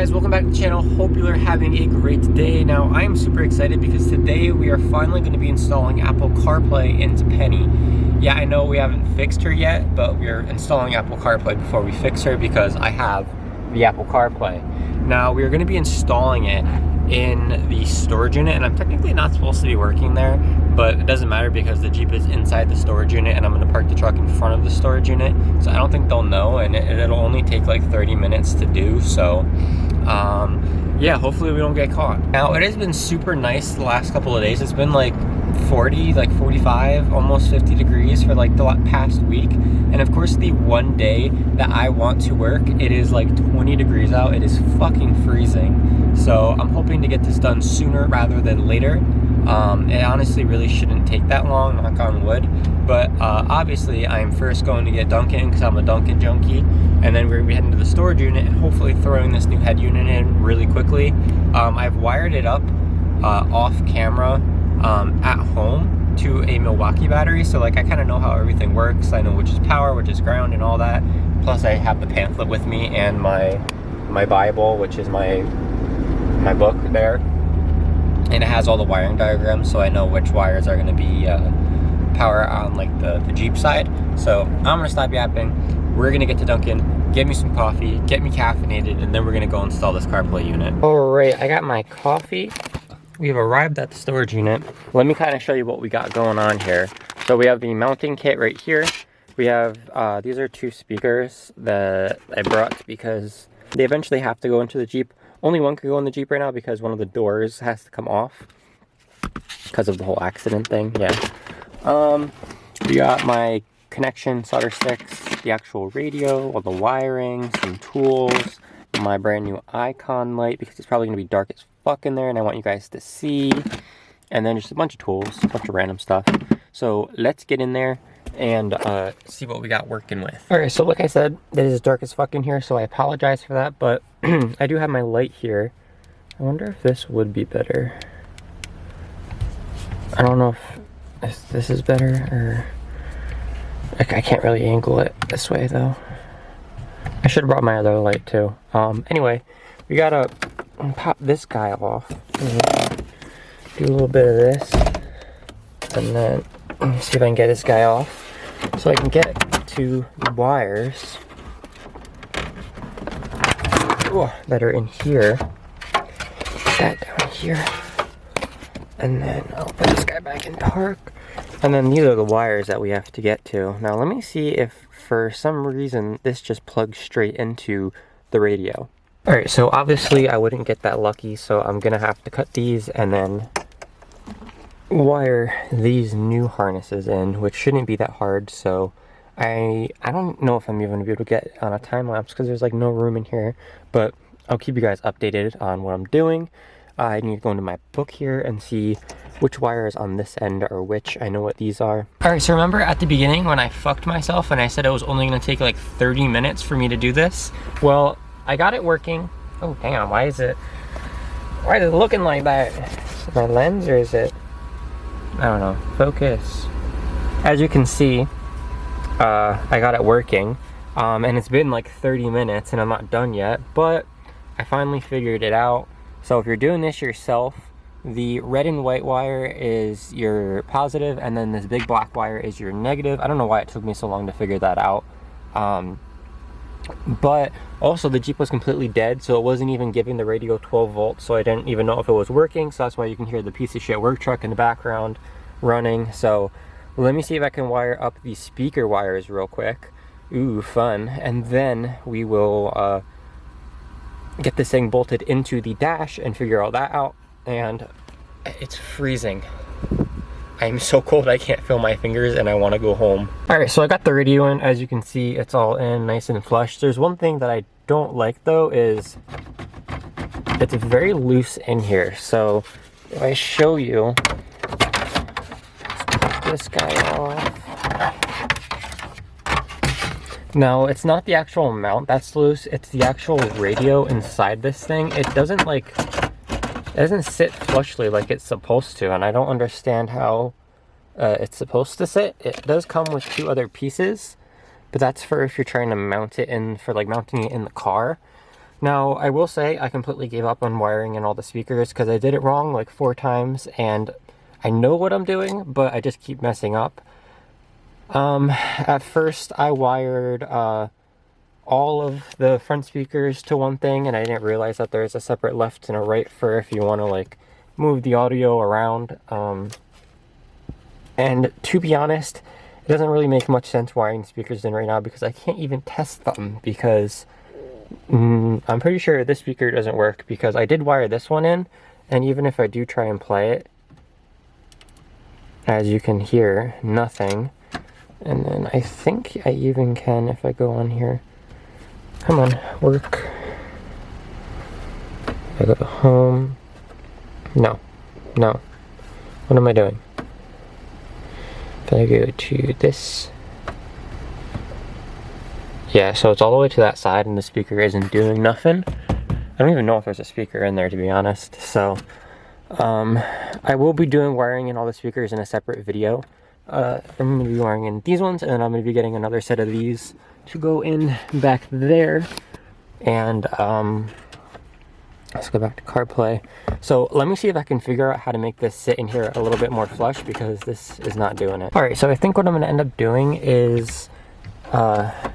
guys, welcome back to the channel. Hope you're having a great day. Now I am super excited because today we are finally going to be installing Apple CarPlay into Penny. Yeah, I know we haven't fixed her yet, but we're installing Apple CarPlay before we fix her because I have the Apple CarPlay. Now we're going to be installing it in the storage unit, and I'm technically not supposed to be working there, but it doesn't matter because the Jeep is inside the storage unit and I'm going to park the truck in front of the storage unit, so I don't think they'll know, and it'll only take like 30 minutes to do. So yeah, hopefully we don't get caught. Now it has been super nice the last couple of days. It's been like 40, like 45, almost 50 degrees for like the past week, and of course the one day that I want to work, it is like 20 degrees out. It is fucking freezing, so I'm hoping to get this done sooner rather than later. It honestly really shouldn't take that long, knock on wood, but obviously I'm first going to get Duncan because I'm a Duncan junkie, and then we're gonna be heading to the storage unit and hopefully throwing this new head unit in really quickly. I've wired it up off camera at home to a Milwaukee battery, so like I kind of know how everything works. I know which is power, which is ground, and all that. Plus I have the pamphlet with me and my Bible, which is my book there, and it has all the wiring diagrams, so I know which wires are going to be power on like the Jeep side. So I'm going to stop yapping. We're going to get to Duncan, get me some coffee, get me caffeinated, and then we're going to go install this CarPlay unit. All right, I got my coffee. We've arrived at the storage unit. Let me kind of show you what we got going on here. So we have the mounting kit right here. We have, these are two speakers that I brought because they eventually have to go into the Jeep. Only one could go in the Jeep right now because one of the doors has to come off because of the whole accident thing. Yeah. We got my connection solder sticks, the actual radio, all the wiring, some tools, my brand new icon light because it's probably gonna be dark as fuck in there and I want you guys to see, and then just a bunch of tools, a bunch of random stuff. So let's get in there and see what we got working with. All right, so like I said, it is dark as fuck in here, so I apologize for that, but I do have my light here. I wonder if this would be better. I don't know if this is better, or I can't really angle it this way though. I should have brought my other light too. Anyway, we gotta pop this guy off. Do a little bit of this, and then see if I can get this guy off so I can get to the wires that are in here. Put that down here, and then I'll put this guy back in park. And then these are the wires that we have to get to. Now let me see if for some reason this just plugs straight into the radio. Alright, so obviously I wouldn't get that lucky, so I'm gonna have to cut these and then wire these new harnesses in, which shouldn't be that hard. So I don't know if I'm even gonna be able to get on a time lapse because there's like no room in here, but I'll keep you guys updated on what I'm doing. I need to go into my book here and see which wires on this end are which. I know what these are. Alright, so remember at the beginning when I fucked myself and I said it was only gonna take like 30 minutes for me to do this? Well, I got it working. Oh damn, why is it looking like that? Is it my lens or is it, I don't know, focus? As you can see, I got it working, and it's been like 30 minutes and I'm not done yet, but I finally figured it out. So if you're doing this yourself, the red and white wire is your positive, and then this big black wire is your negative. I don't know why it took me so long to figure that out. But also the Jeep was completely dead, so it wasn't even giving the radio 12 volts, so I didn't even know if it was working. So that's why you can hear the piece of shit work truck in the background running. So let me see if I can wire up the speaker wires real quick. Ooh, fun. And then we will get this thing bolted into the dash and figure all that out. And it's freezing. I'm so cold I can't feel my fingers and I want to go home. Alright, so I got the radio in. As you can see, it's all in nice and flush. There's one thing that I don't like though, is it's very loose in here. So if I show you, let's put this guy off. No, it's not the actual mount that's loose, it's the actual radio inside this thing. It doesn't sit flushly like it's supposed to, and I don't understand how it's supposed to sit. It does come with two other pieces, but that's for if you're trying to mount it in, for like mounting it in the car. Now, I will say I completely gave up on wiring in all the speakers because I did it wrong like 4 times, and I know what I'm doing, but I just keep messing up. At first I wired all of the front speakers to one thing, and I didn't realize that there's a separate left and a right for if you want to like move the audio around. And to be honest, it doesn't really make much sense wiring speakers in right now because I can't even test them because I'm pretty sure this speaker doesn't work because I did wire this one in, and even if I do try and play it, as you can hear, nothing. And then I think I even can if I go on here. Come on, work. I go to home. No. What am I doing? If I go to this. Yeah, so it's all the way to that side and the speaker isn't doing nothing. I don't even know if there's a speaker in there, to be honest. So, I will be doing wiring in all the speakers in a separate video. I'm going to be wiring in these ones, and then I'm going to be getting another set of these to go in back there. And let's go back to Carplay. So let me see if I can figure out how to make this sit in here a little bit more flush because this is not doing it. Alright, so I think what I'm going to end up doing is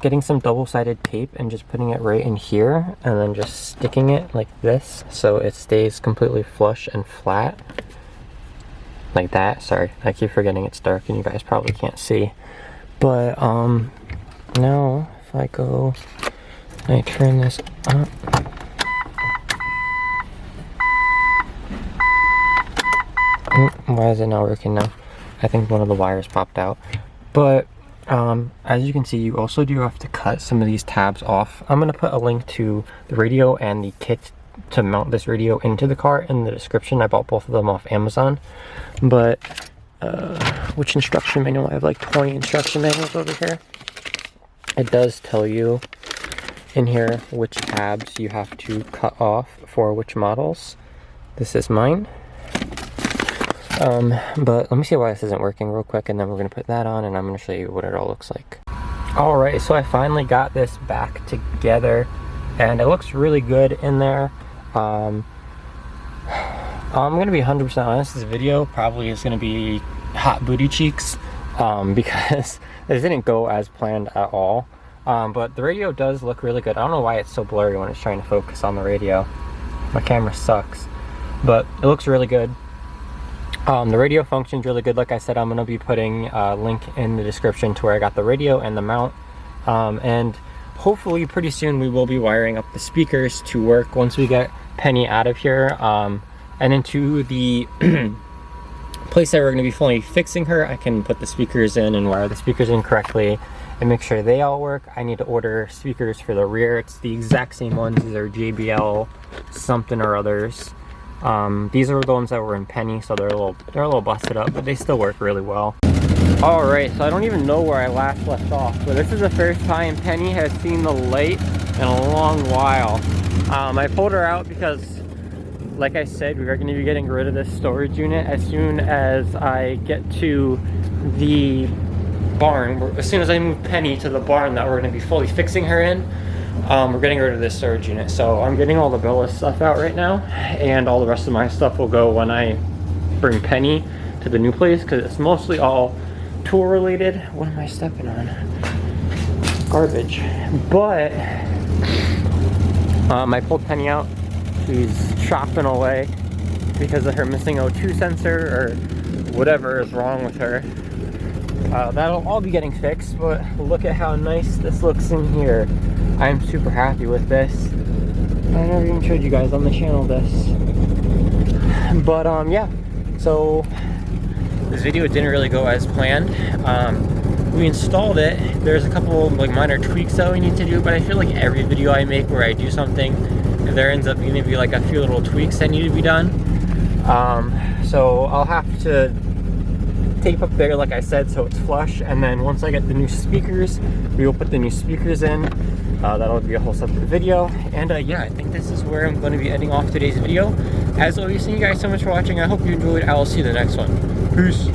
getting some double-sided tape and just putting it right in here and then just sticking it like this so it stays completely flush and flat. Like that. Sorry, I keep forgetting it's dark and you guys probably can't see. But now if I go and I turn this up, why is it not working now? I think one of the wires popped out. But as you can see, you also do have to cut some of these tabs off. I'm going to put a link to the radio and the kit to mount this radio into the car in the description. I bought both of them off Amazon. But which instruction manual? I have like 20 instruction manuals over here. It does tell you in here which tabs you have to cut off for which models. This is mine. But let me see why this isn't working real quick, and then we're going to put that on and I'm going to show you what it all looks like. Alright, so I finally got this back together and it looks really good in there. I'm going to be 100% honest, this video probably is going to be hot booty cheeks because this didn't go as planned at all. But the radio does look really good. I don't know why it's so blurry when it's trying to focus on the radio. My camera sucks. But it looks really good. The radio functions really good. Like I said, I'm going to be putting a link in the description to where I got the radio and the mount. And hopefully pretty soon we will be wiring up the speakers to work once we get Penny out of here. And into the place that we're going to be fully fixing her, I can put the speakers in and wire the speakers in correctly and make sure they all work. I need to order speakers for the rear. It's the exact same ones. These are JBL something or others. These are the ones that were in Penny, so they're a little busted up, but they still work really well. Alright, so I don't even know where I last left off, but this is the first time Penny has seen the light in a long while. I pulled her out because, like I said, we are going to be getting rid of this storage unit as soon as I get to the barn. As soon as I move Penny to the barn that we're going to be fully fixing her in, we're getting rid of this storage unit. So I'm getting all the Bella stuff out right now, and all the rest of my stuff will go when I bring Penny to the new place because it's mostly all tool related. What am I stepping on? Garbage. But I pulled Penny out. She's chopping away because of her missing O2 sensor or whatever is wrong with her. That'll all be getting fixed, but look at how nice this looks in here. I'm super happy with this. I never even showed you guys on the channel this. But yeah, so this video didn't really go as planned. We installed it. There's a couple like minor tweaks that we need to do, but I feel like every video I make where I do something, there ends up going to be like a few little tweaks that need to be done. So I'll have to tape up there, like I said, so it's flush, and then once I get the new speakers, we will put the new speakers in. That'll be a whole separate video. And yeah, I think this is where I'm going to be ending off today's video. As always, thank you guys so much for watching. I hope you enjoyed. I will see you in the next one. Peace.